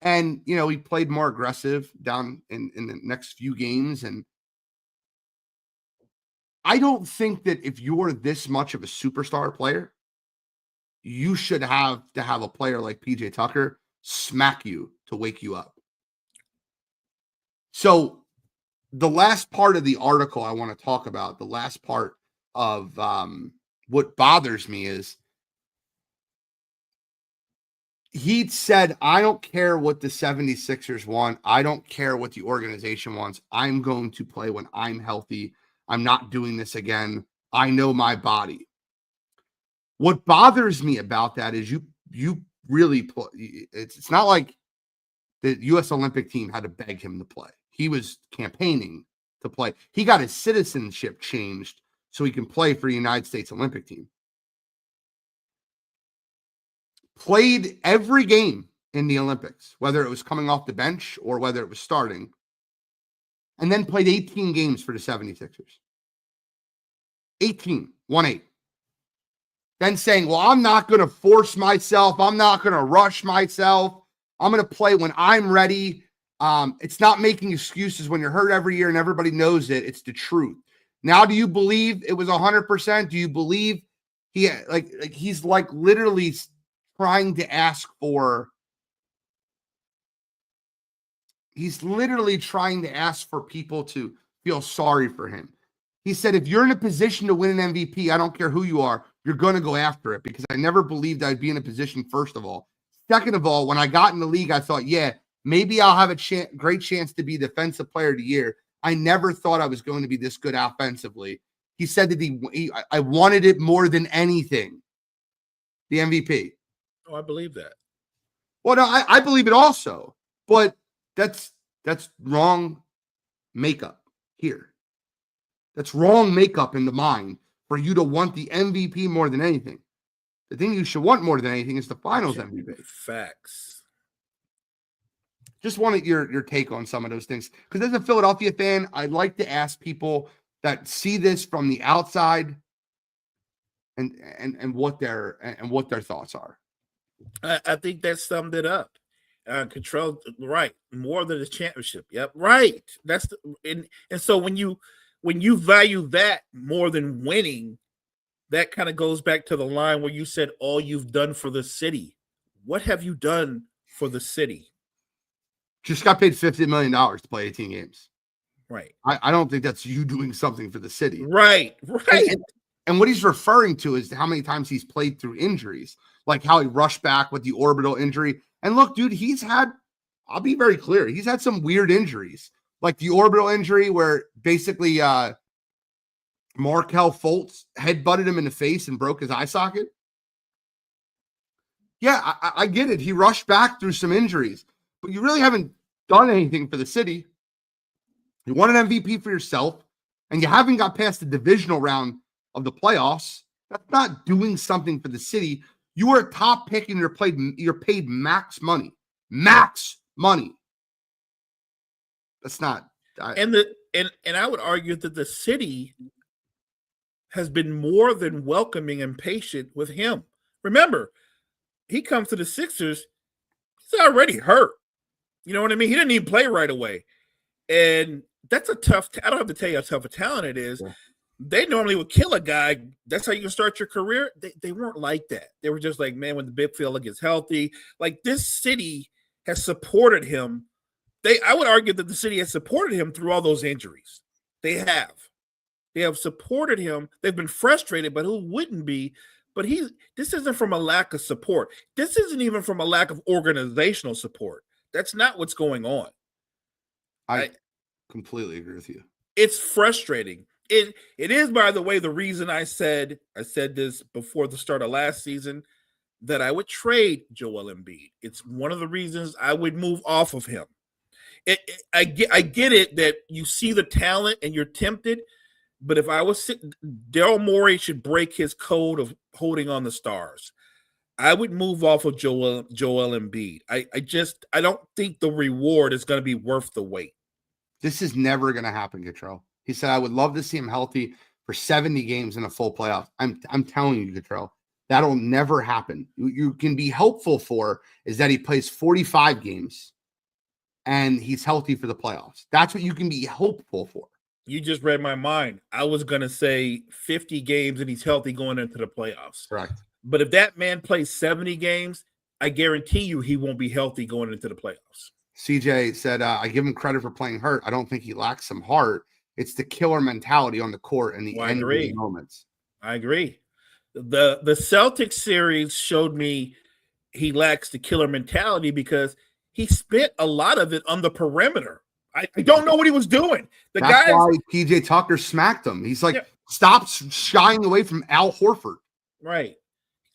S1: And, he played more aggressive down in the next few games. And I don't think that if you're this much of a superstar player, you should have to have a player like PJ Tucker smack you to wake you up. So the last part of the article I want to talk about, the last part of what bothers me is he said, I don't care what the 76ers want. I don't care what the organization wants. I'm going to play when I'm healthy. I'm not doing this again. I know my body. What bothers me about that is you really play. It's not like the U.S. Olympic team had to beg him to play. He was campaigning to play. He got his citizenship changed so he can play for the United States Olympic team. Played every game in the Olympics, whether it was coming off the bench or whether it was starting, and then played 18 games for the 76ers. 18, 1-8. Then saying, well, I'm not going to force myself. I'm not going to rush myself. I'm going to play when I'm ready. It's not making excuses when you're hurt every year and everybody knows it. It's the truth. Now, do you believe it was 100%? Do you believe he's like literally trying to ask for? He's literally trying to ask for people to feel sorry for him. He said, if you're in a position to win an MVP, I don't care who you are, you're going to go after it, because I never believed I'd be in a position, first of all. Second of all, when I got in the league, I thought, yeah, maybe I'll have a great chance to be Defensive Player of the Year. I never thought I was going to be this good offensively. He said that I wanted it more than anything, the MVP.
S2: Oh, I believe that.
S1: Well, no, I believe it also, but that's wrong makeup here. That's wrong makeup in the mind for you to want the MVP more than anything. The thing you should want more than anything is the finals MVP.
S2: Facts.
S1: Just wanted your take on some of those things. Because as a Philadelphia fan, I'd like to ask people that see this from the outside and what their thoughts are.
S2: I think that summed it up. Control, right? More than the championship. Yep, right. That's and so when you value that more than winning, that kind of goes back to the line where you said all you've done for the city. What have you done for the city?
S1: Just got paid $50 million to play 18 games.
S2: Right.
S1: I don't think that's you doing something for the city.
S2: Right.
S1: And what he's referring to is how many times he's played through injuries, like how he rushed back with the orbital injury. And look, dude, I'll be very clear, he's had some weird injuries, like the orbital injury where basically Markelle Fultz headbutted him in the face and broke his eye socket. Yeah, I get it. He rushed back through some injuries, but you really haven't done anything for the city. You won an MVP for yourself, and you haven't got past the divisional round of the playoffs. That's not doing something for the city. You were a top pick and you're paid max money. Max money. That's not.
S2: And I would argue that the city has been more than welcoming and patient with him. Remember, he comes to the Sixers, he's already hurt. You know what I mean? He didn't even play right away. And that's a tough, I don't have to tell you how tough a talent it is. Yeah. They normally would kill a guy. That's how you can start your career. They weren't like that. They were just like, man, when the big fella gets healthy, like this city has supported him. I would argue that the city has supported him through all those injuries. They have supported him. They've been frustrated, but who wouldn't be? But this isn't from a lack of support. This isn't even from a lack of organizational support. That's not what's going on.
S1: I completely agree with you.
S2: It's frustrating. It is, by the way, the reason I said this before the start of last season, that I would trade Joel Embiid. It's one of the reasons I would move off of him. I get it that you see the talent and you're tempted, but if I was sitting, Daryl Morey should break his code of holding on the stars. I would move off of Joel Embiid. I don't think the reward is going to be worth the wait.
S1: This is never going to happen, Gatrell. He said, I would love to see him healthy for 70 games in a full playoff. I'm telling you, Gatrell, that'll never happen. You can be hopeful for is that he plays 45 games and he's healthy for the playoffs. That's what you can be hopeful for.
S2: You just read my mind. I was going to say 50 games and he's healthy going into the playoffs.
S1: Correct.
S2: But if that man plays 70 games, I guarantee you he won't be healthy going into the playoffs.
S1: CJ said, I give him credit for playing hurt. I don't think he lacks some heart. It's the killer mentality on the court and the end moments.
S2: I agree. The Celtics series showed me he lacks the killer mentality because he spent a lot of it on the perimeter. I don't know what he was doing.
S1: That's why PJ Tucker smacked him. He's like, stop shying away from Al Horford.
S2: Right.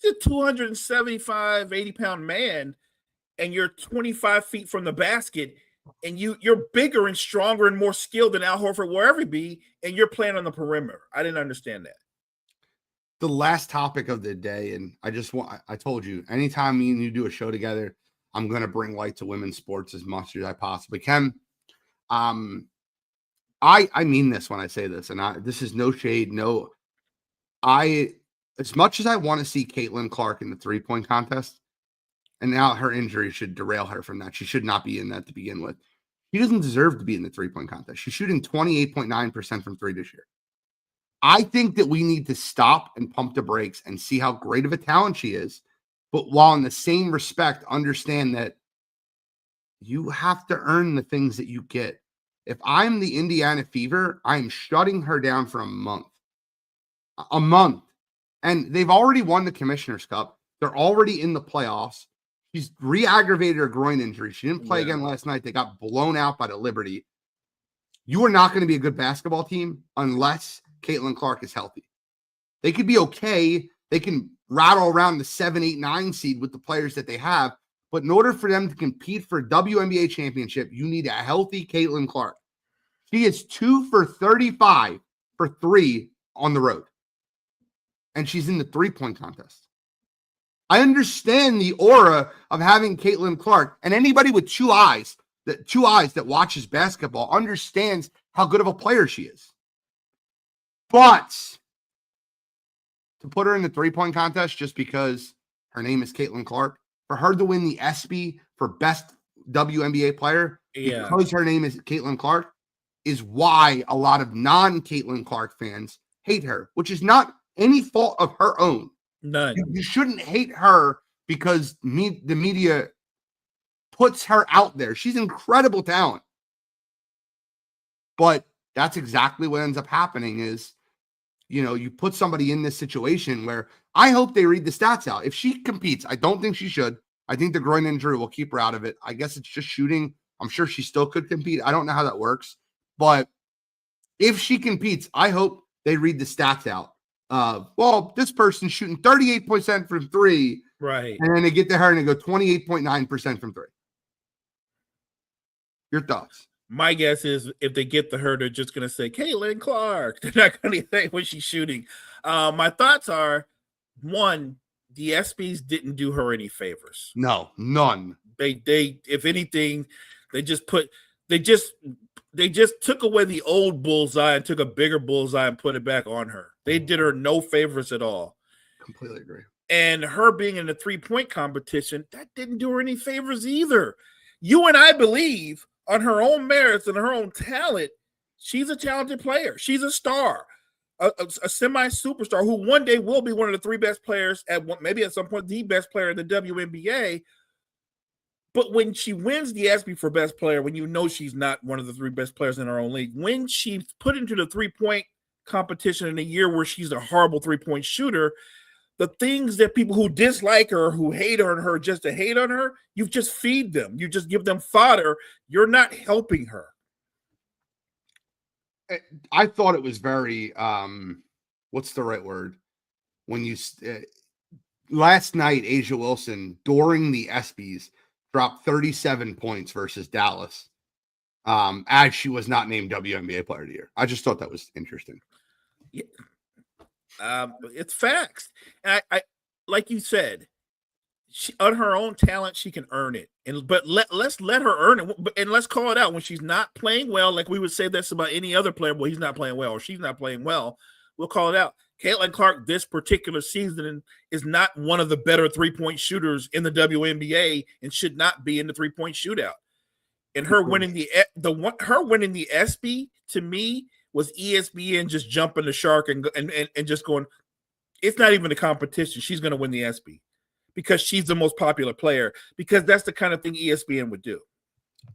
S2: He's a 275, 80-pound man, and you're 25 feet from the basket, and you're bigger and stronger and more skilled than Al Horford will ever be, and you're playing on the perimeter. I didn't understand that.
S1: The last topic of the day, and I told you, anytime me and you do a show together, I'm going to bring light to women's sports as much as I possibly can. I mean this when I say this, and this is no shade, no. as much as I want to see Caitlin Clark in the 3-point contest, and now her injury should derail her from that. She should not be in that to begin with. She doesn't deserve to be in the 3-point contest. She's shooting 28.9% from three this year. I think that we need to stop and pump the brakes and see how great of a talent she is, but while in the same respect, understand that you have to earn the things that you get. If I'm the Indiana Fever, I'm shutting her down for a month. A month. And they've already won the Commissioner's Cup. They're already in the playoffs. She's re-aggravated her groin injury. She didn't play again last night. They got blown out by the Liberty. You are not going to be a good basketball team unless Caitlin Clark is healthy. They could be okay. They can rattle around the 7, 8, 9 seed with the players that they have. But in order for them to compete for a WNBA championship, you need a healthy Caitlin Clark. She is 2 for 35 for 3 on the road. And she's in the 3-point contest. I understand the aura of having Caitlin Clark, and anybody with two eyes that watches basketball understands how good of a player she is. But to put her in the 3-point contest just because her name is Caitlin Clark, for her to win the ESPY for best WNBA player because her name is Caitlin Clark is why a lot of non-Caitlin Clark fans hate her, which is not any fault of her own.
S2: None.
S1: You shouldn't hate her because the media puts her out there. She's incredible talent. But that's exactly what ends up happening is, you put somebody in this situation where I hope they read the stats out. If she competes, I don't think she should. I think the groin injury will keep her out of it. I guess it's just shooting. I'm sure she still could compete. I don't know how that works. But if she competes, I hope they read the stats out. This person's shooting 38% from 3.
S2: Right.
S1: And then they get to her and they go 28.9% from 3. Your thoughts?
S2: My guess is if they get to her, they're just going to say, Caitlin Clark. They're not going to think when she's shooting. My thoughts are, one, the ESPYs didn't do her any favors.
S1: No, none.
S2: They if anything, they just took away the old bullseye and took a bigger bullseye and put it back on her. They did her no favors at all.
S1: Completely agree.
S2: And her being in the 3-point competition, that didn't do her any favors either. You and I believe on her own merits and her own talent, she's a talented player. She's a star, a semi-superstar who one day will be one of the 3 best players maybe at some point the best player in the WNBA. But when she wins the ESPY for best player, when she's not one of the 3 best players in her own league, when she's put into the 3-point competition in a year where she's a horrible 3-point shooter, the things that people who dislike her, who hate on her just to hate on her, you just feed them. You just give them fodder. You're not helping her.
S1: I thought it was very, what's the right word? When you, last night, A'ja Wilson, during the ESPYs, dropped 37 points versus Dallas, as she was not named WNBA Player of the Year. I just thought that was interesting.
S2: Yeah. It's facts. And I like you said, she, on her own talent, she can earn it. But let's let her earn it, and let's call it out when she's not playing well. Like we would say this about any other player. Well, he's not playing well, or she's not playing well. We'll call it out. Caitlin Clark this particular season is not one of the better 3-point shooters in the WNBA, and should not be in the 3-point shootout. And her winning the ESPY to me was ESPN just jumping the shark and just going, it's not even a competition. She's going to win the ESPY because she's the most popular player, because that's the kind of thing ESPN would do.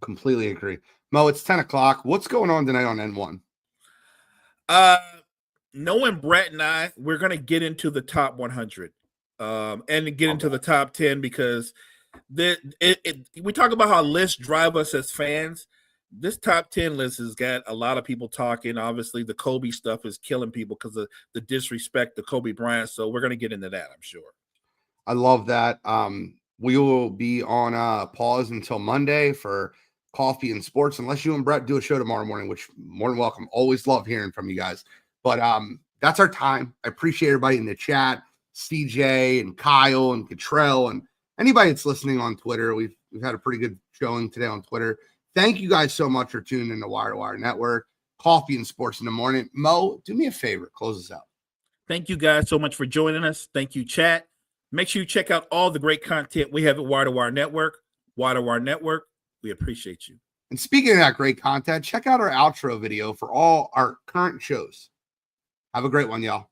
S1: Completely agree. Mo, it's 10 o'clock. What's going on tonight on N1?
S2: Knowing Brett and I, we're going to get into the top 100 and get into the top 10 because we talk about how lists drive us as fans. This top 10 list has got a lot of people talking. Obviously, the Kobe stuff is killing people because of the disrespect to Kobe Bryant. So we're going to get into that, I'm sure.
S1: I love that. We will be on pause until Monday for coffee and sports, unless you and Brett do a show tomorrow morning, which more than welcome. Always love hearing from you guys. But that's our time. I appreciate everybody in the chat, CJ and Kyle and Cottrell and anybody that's listening on Twitter. We've had a pretty good showing today on Twitter. Thank you guys so much for tuning in to Wire to Wire Network. Coffee and sports in the morning. Mo, do me a favor. Close us out.
S2: Thank you guys so much for joining us. Thank you, chat. Make sure you check out all the great content we have at Wire to Wire Network. Wire to Wire Network, we appreciate you.
S1: And speaking of that great content, check out our outro video for all our current shows. Have a great one, y'all.